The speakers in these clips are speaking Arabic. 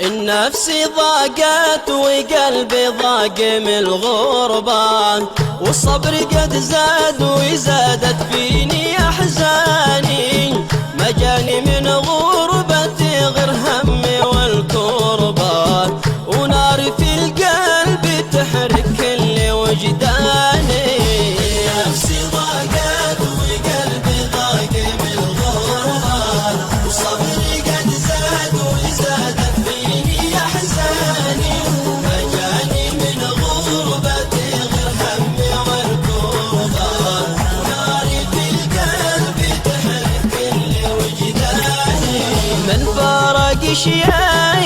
النفس ضاقت وقلبي ضاق من الغربة، والصبر قد زاد وزادت فيني أحزاني، ما جاني من غربتي غير همي والكربة، ونار في القلب تحرق كل وجداني. نفسي ضاقت وقلبي ضاق من الغربة، والصبر قد زاد وزادت فيني أحزاني، ما جاني من غربتي غير همي والكربة، ونار في القلب تحرق كل وجداني. من فارق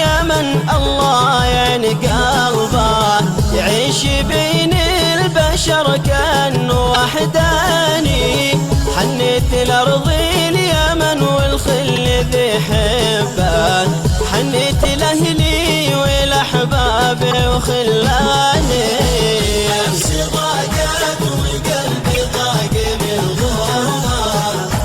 يا من الله يعين قلبه، يعيش بين البشر كأنه وحداني، حنيت الأرض اليمن والخل ذي حبه، حنيت لأهلي والأحباب وخلاني. نفسي ضاقت وقلبي ضاق من الغربة،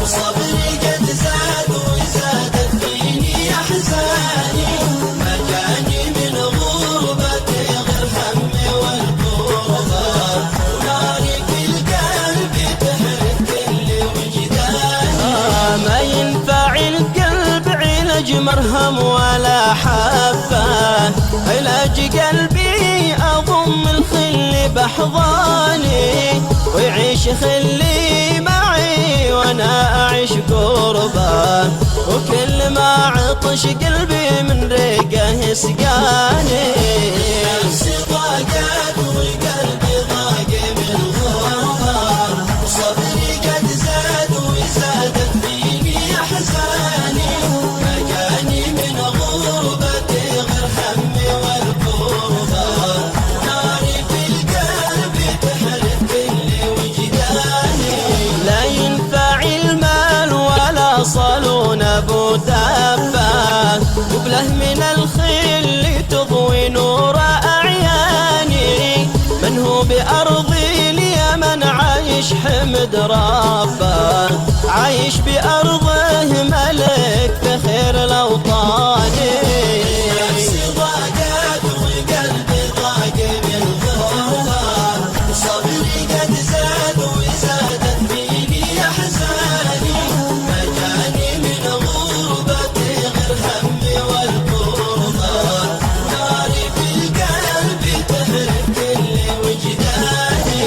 وصبري قد زاد وزادت فيني أحزاني، ما جاني من غربتي غير همي والكربة، وناري في القلب تحرق كل وجداني. ما ينفع القلب علاج مرهم ولا حبة، علاج قلبي أضم الخل بأحضاني، ويعيش خلي معي وانا اعيش قربه، وكل ما عطش قلبي من ريقه يسقاني. نفسي ضاقت وقلبي ضاق من الغربه، وصبري قد زاد وزادت فيني احزاني، ما جاني من غربتي غير همي والكربه، وناري في القلب تحرق كل وجداني. لا ينفع المال ولا صالون ابو دابه، وبله من الخيل تضوي نور اعياني، من هو بارض اليمن عايش حمد ربه، عايش بارضه ملك بخير الاوطان. نفسي ضاقت وقلبي ضاق من الغربه، وصبري قد زاد وزادت فيني احزاني، ما جاني من غربتي غير همي والكربه، ناري في القلب تحرق كل وجداني.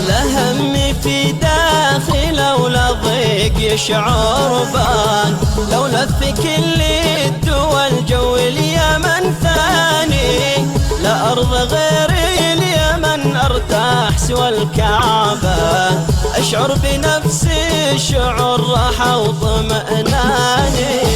لا همي في داخله ولا ضيق يشعر بان، لو لف كل الدول جو اليمن ثاني، لا أرض غير اليمن أرتاح سوى الكعبة، أشعر بنفسي شعور راحة وطمأناني.